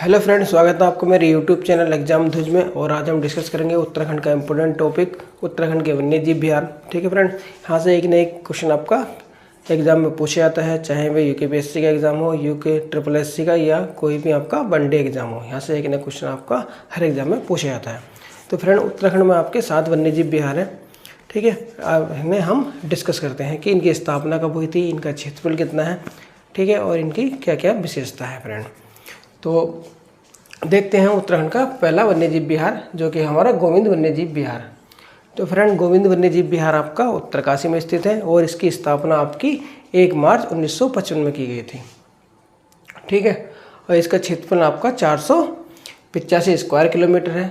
Hello friend, स्वागत है आपको मेरे यूट्यूब चैनल एग्जाम ध्वज में। और आज हम डिस्कस करेंगे उत्तराखंड का इम्पोर्टेंट टॉपिक उत्तराखंड के वन्यजीव विहार। ठीक है फ्रेंड, यहाँ से एक न एक क्वेश्चन आपका एग्जाम में पूछा जाता है, चाहे वह यूकेपीएससी का एग्जाम हो, यूके ट्रिपल एससी का, या कोई भी आपका वनडे एग्जाम हो। यहाँ से एक न क्वेश्चन आपका हर एग्जाम में पूछा जाता है। तो फ्रेंड, उत्तराखंड में आपके 7 वन्यजीव विहार हैं। ठीक है, इन्हें हम डिस्कस करते हैं कि इनकी स्थापना कब हुई थी, इनका क्षेत्रफल कितना है, ठीक है, और इनकी क्या क्या विशेषता है फ्रेंड। तो देखते हैं उत्तराखंड का पहला वन्यजीव विहार, जो कि हमारा गोविंद वन्यजीव विहार। तो फ्रेंड, गोविंद वन्यजीव विहार आपका उत्तरकाशी में स्थित है और इसकी स्थापना आपकी 1 मार्च 1955 में की गई थी। ठीक है, और इसका क्षेत्रफल आपका 485 स्क्वायर किलोमीटर है।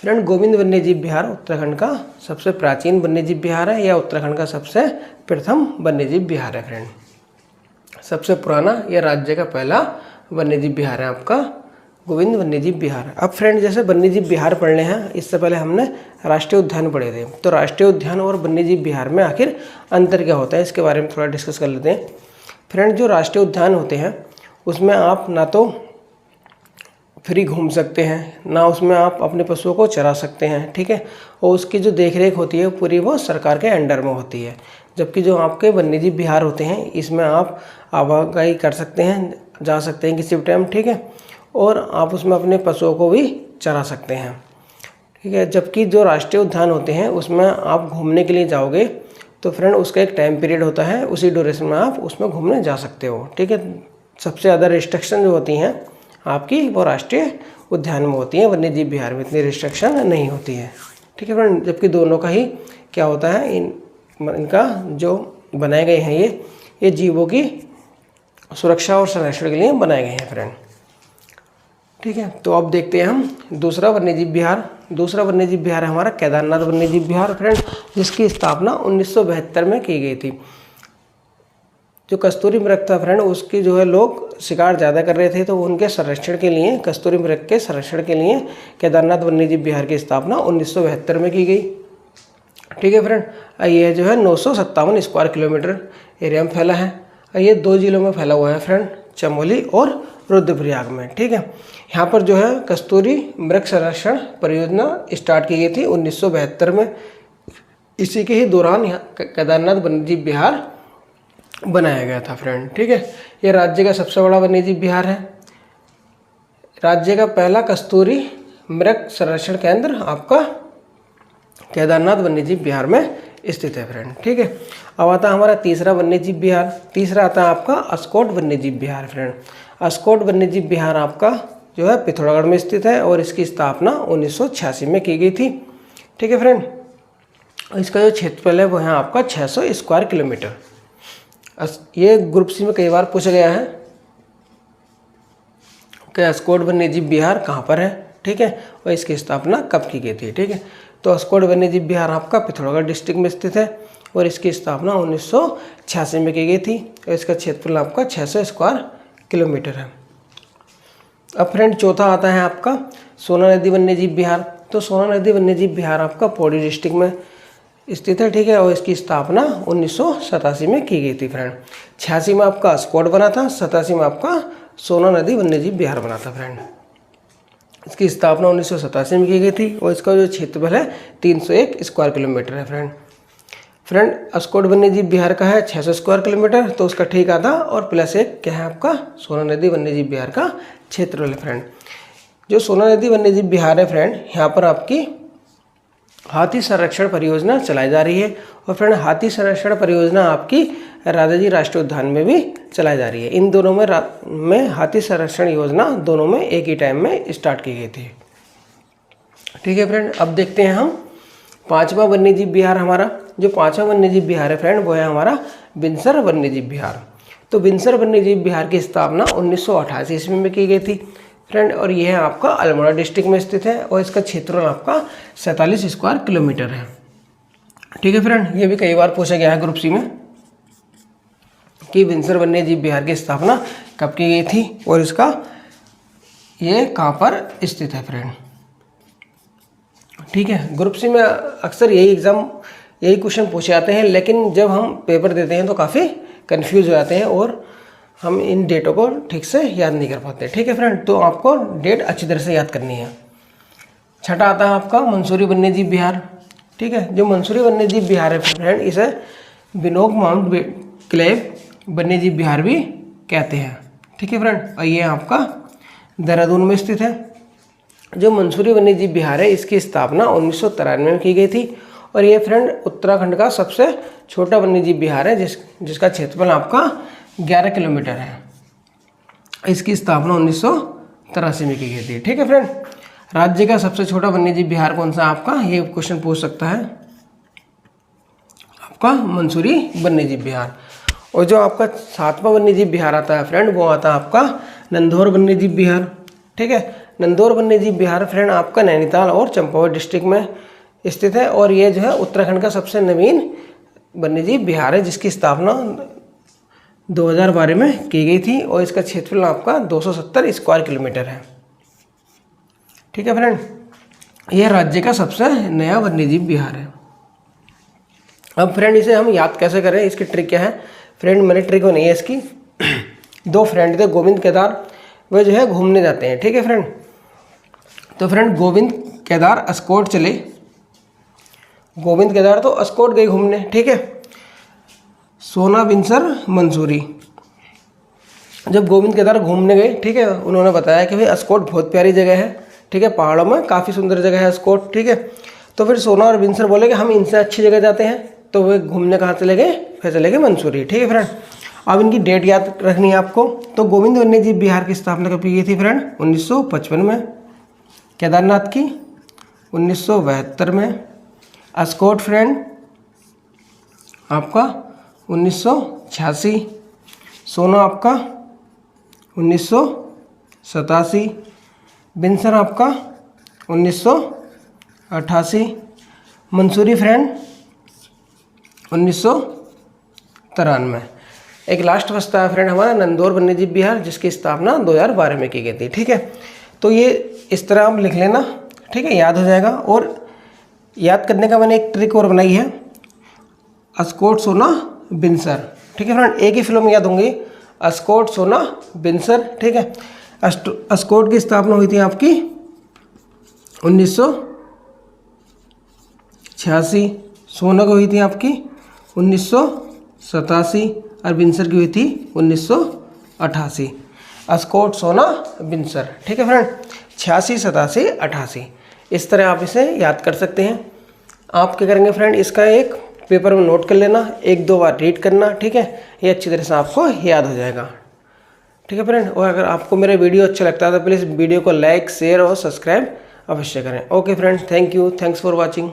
फ्रेंड, गोविंद वन्यजीव विहार उत्तराखंड का सबसे प्राचीन वन्यजीव विहार है, या उत्तराखंड का सबसे प्रथम वन्यजीव विहार है। फ्रेंड, सबसे पुराना या राज्य का पहला वन्यजीव विहार है आपका गोविंद वन्यजीव विहार। अब फ्रेंड, जैसे वन्यजीव विहार पढ़ने हैं, इससे पहले हमने राष्ट्रीय उद्यान पढ़े थे। तो राष्ट्रीय उद्यान और वन्यजीव विहार में आखिर अंतर क्या होता है, इसके बारे में थोड़ा डिस्कस कर लेते हैं। फ्रेंड, जो राष्ट्रीय उद्यान होते हैं उसमें आप ना तो फ्री घूम सकते हैं, ना उसमें आप अपने पशुओं को चरा सकते हैं। ठीक है, और उसकी जो देखरेख होती है पूरी वो सरकार के अंडर में होती है। जबकि जो आपके वन्यजीव विहार होते हैं, इसमें आप आवाजाही कर सकते हैं, जा सकते हैं किसी भी टाइम। ठीक है, और आप उसमें अपने पशुओं को भी चरा सकते हैं। ठीक है, जबकि जो राष्ट्रीय उद्यान होते हैं उसमें आप घूमने के लिए जाओगे तो फ्रेंड उसका एक टाइम पीरियड होता है, उसी ड्यूरेशन में आप उसमें घूमने जा सकते हो। ठीक है, सबसे ज़्यादा रिस्ट्रिक्शन जो होती हैं आपकी वो राष्ट्रीय उद्यान में होती हैं, वन्यजीव विहार में इतनी रिस्ट्रिक्शन नहीं होती है। ठीक है फ्रेंड, जबकि दोनों का ही क्या होता है, इनका जो बनाए गए हैं ये जीवों की सुरक्षा और संरक्षण के लिए बनाए गए हैं फ्रेंड। ठीक है, तो अब देखते हैं हम दूसरा वन्यजीव विहार। दूसरा वन्यजीव विहार है हमारा केदारनाथ वन्यजीव विहार फ्रेंड, जिसकी स्थापना 1972 में की गई थी। जो कस्तूरी मृग था फ्रेंड, उसकी जो है लोग शिकार ज़्यादा कर रहे थे, तो उनके संरक्षण के लिए, कस्तूरी मृग के संरक्षण के लिए केदारनाथ वन्यजीव विहार की स्थापना 1972 में की गई। ठीक है फ्रेंड, ये जो है 957 स्क्वायर किलोमीटर एरिया में फैला है। ये 2 जिलों में फैला हुआ है फ्रेंड, चमोली और रुद्रप्रयाग में। ठीक है, यहाँ पर जो है कस्तूरी मृग संरक्षण परियोजना स्टार्ट की गई थी 1972 में। इसी के ही दौरान यहाँ केदारनाथ वन्यजीव विहार बनाया गया था फ्रेंड। ठीक है, ये राज्य का सबसे बड़ा वन्यजीव विहार है। राज्य का पहला कस्तूरी मृग संरक्षण केंद्र आपका केदारनाथ वन्यजीव विहार में स्थित है फ्रेंड। ठीक है, अब आता है हमारा तीसरा वन्यजीव विहार। तीसरा आता है आपका अस्कोट वन्यजीव विहार फ्रेंड। अस्कोट वन्यजीव विहार आपका जो है पिथौरागढ़ में स्थित है और इसकी स्थापना 1986 में की गई थी। ठीक है फ्रेंड, इसका जो क्षेत्रफल है वो है आपका 600 स्क्वायर किलोमीटर। ये ग्रुप सी में कई बार पूछा गया है कि अस्कोट वन्यजीव विहार कहाँ पर है। ठीक है, और इसकी स्थापना कब की गई थी। ठीक है, तो अस्कोट वन्यजीव विहार आपका पिथौरागढ़ डिस्ट्रिक्ट में स्थित है और इसकी स्थापना 1986 में की गई थी और इसका क्षेत्रफल आपका 600 स्क्वायर किलोमीटर है। अब फ्रेंड, चौथा आता है आपका सोना नदी वन्यजीव विहार। तो सोना नदी वन्यजीव विहार आपका पौड़ी डिस्ट्रिक्ट में स्थित है। ठीक है, और इसकी स्थापना 1987 में की गई थी फ्रेंड। 86 में आपका अस्कोट बना था, 87 में आपका सोना नदी वन्यजीव विहार बना था फ्रेंड। इसकी स्थापना 1987 में की गई थी और इसका जो क्षेत्रफल है 301 स्क्वायर किलोमीटर है फ्रेंड। अस्कोट वन्यजीव विहार का है 600 स्क्वायर किलोमीटर, तो उसका ठीक आधा और प्लस 1 क्या है आपका सोना नदी वन्यजीव विहार का क्षेत्रफल है फ्रेंड। जो सोना नदी वन्यजीव विहार है फ्रेंड, यहाँ पर आपकी हाथी संरक्षण परियोजना चलाई जा रही है। और फ्रेंड, हाथी संरक्षण परियोजना आपकी राजाजी राष्ट्रीय उद्यान में भी चलाई जा रही है। इन दोनों में हाथी संरक्षण योजना दोनों में एक ही टाइम में स्टार्ट की गई थी। ठीक है फ्रेंड, अब देखते हैं हम पांचवा वन्यजीव विहार हमारा। जो पांचवा वन्यजीव विहार है फ्रेंड, वो है हमारा बिनसर वन्यजीव विहार। तो बिनसर वन्यजीव विहार की स्थापना 1988 ईस्वी में की गई थी फ्रेंड, और यह आपका अल्मोड़ा डिस्ट्रिक्ट में स्थित है और इसका क्षेत्रफल आपका 47 स्क्वायर किलोमीटर है। ठीक है फ्रेंड, ये भी कई बार पूछा गया है ग्रुप सी में कि बिनसर वन्यजीव विहार की स्थापना कब की गई थी और इसका ये कहाँ पर स्थित है फ्रेंड। ठीक है, ग्रुप सी में अक्सर यही क्वेश्चन पूछे जाते हैं, लेकिन जब हम पेपर देते हैं तो काफ़ी कंफ्यूज हो जाते हैं और हम इन डेटों को ठीक से याद नहीं कर पाते। ठीक है फ्रेंड, तो आपको डेट अच्छी तरह से याद करनी है। छठा आता है आपका मंसूरी वन्यजीव विहार। ठीक है, जो मंसूरी वन्यजीव विहार है फ्रेंड, इसे बिनोक माउंट क्लेव वन्यजीव विहार भी कहते हैं। ठीक है फ्रेंड, और ये आपका देहरादून में स्थित है। जो मंसूरी वन्यजीव विहार है, इसकी स्थापना 1993 में की गई थी और ये फ्रेंड उत्तराखंड का सबसे छोटा वन्यजीव विहार है जिसका क्षेत्रफल आपका 11 किलोमीटर है। इसकी स्थापना 1983 में की गई थी। ठीक है फ्रेंड, राज्य का सबसे छोटा वन्यजीव विहार कौन सा आपका, ये क्वेश्चन पूछ सकता है आपका मंसूरी वन्यजीव विहार। और जो आपका 7वां वन्यजीव विहार आता है फ्रेंड, वो आता है आपका नंदौर वन्यजीव विहार। ठीक है, नंदौर वन्यजीव विहार फ्रेंड आपका नैनीताल और चंपावत डिस्ट्रिक्ट में स्थित है और ये जो है उत्तराखंड का सबसे नवीन वन्यजीव विहार है जिसकी स्थापना 2012 में की गई थी और इसका क्षेत्रफल आपका 270 स्क्वायर किलोमीटर है। ठीक है फ्रेंड, यह राज्य का सबसे नया वन्यजीव विहार है। अब फ्रेंड इसे हम याद कैसे करें, इसकी ट्रिक क्या है फ्रेंड, मैंने ट्रिक नहीं है इसकी। दो फ्रेंड थे गोविंद केदार, वे जो है घूमने जाते हैं। ठीक है फ्रेंड, तो फ्रेंड गोविंद केदार अस्कोट चले। गोविंद केदार तो अस्कोट गए घूमने। ठीक है, सोना बिनसर मंसूरी। जब गोविंद केदार घूमने गए, ठीक है, उन्होंने बताया कि भाई अस्कोट बहुत प्यारी जगह है। ठीक है, पहाड़ों में काफ़ी सुंदर जगह है अस्कोट। ठीक है, तो फिर सोना और बिनसर बोले कि हम इनसे अच्छी जगह जाते हैं, तो वे घूमने कहाँ चले गए, फिर चले गए मंसूरी। ठीक है फ्रेंड, अब इनकी डेट याद रखनी है आपको। तो गोविंद वन्यजीव विहार की स्थापना कब की गई थी फ्रेंड, 1955 में। केदारनाथ की 1972 में। अस्कोट फ्रेंड आपका 1986। सोना आपका 1987। बिनसर आपका 1988। मंसूरी फ्रेंड 1993। एक लास्ट बचता है फ्रेंड हमारा नंदौर वन्यजीव विहार जिसकी स्थापना 2012 में की गई थी। ठीक है, तो ये इस तरह आप लिख लेना। ठीक है, याद हो जाएगा। और याद करने का मैंने एक ट्रिक और बनाई है, अस्कोट सोना बिनसर। ठीक है फ्रेंड, एक ही फिल्म याद होंगी, अस्कोट सोना बिनसर। ठीक है, अस्कोट की स्थापना हुई थी आपकी 1986, सोना की हुई थी आपकी 1987 और बिनसर की हुई थी 1988। अस्कोट सोना बिनसर। ठीक है फ्रेंड, 86, 87, 88 इस तरह आप इसे याद कर सकते हैं। आप क्या करेंगे फ्रेंड, इसका एक पेपर में नोट कर लेना, 1-2 बार रीड करना। ठीक है, ये अच्छी तरह से आपको याद हो जाएगा। ठीक है फ्रेंड, और अगर आपको मेरा वीडियो अच्छा लगता है तो प्लीज़ वीडियो को लाइक, शेयर और सब्सक्राइब अवश्य करें। Okay friends, thank you, thanks for watching.